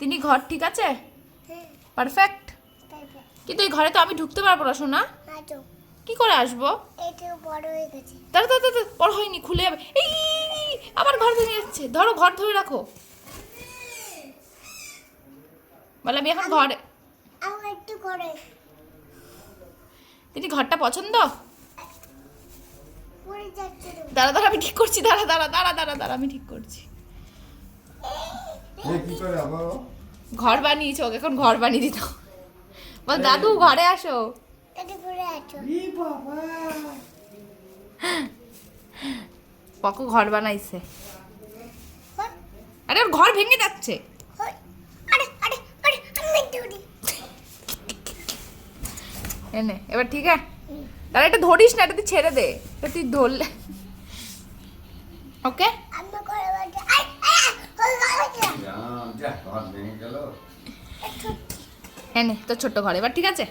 তিনি ঘর ঠিক আছে? পারফেক্ট। কিন্তু এই ঘরে তো আমি ঢুকতে পারবো না সোনা। কি করে আসবো? দাঁড়া দাঁড়া দাঁড়া, বড় হয়নি, খুলে যাবে। এই আবার ঘর ভেঙে যাচ্ছে। ধরো, ঘর ধরে রাখো। বলে আমি এখন ঘরে। তিনি ঘরটা পছন্দ? দাঁড়া দাঁড়া, আমি ঠিক করছি। দাঁড়া দাঁড়া দাঁড়া দাঁড়া দাঁড়া, আমি ঠিক করছি। ঘর বানিয়েছে, ওকে এখন ঘর বানিয়ে দিত। বল দাদু ঘরে আসো। পকু ঘর বানাইছে। আরে ওর ঘর ভেঙে যাচ্ছে। এনে এবার ঠিক আছে। তাহলে এটা ধরিস না, এটা তুই ছেড়ে দে। এটা তুই ধরলে ওকে। এনে তো ছোট্ট ঘর এবার ঠিক আছে।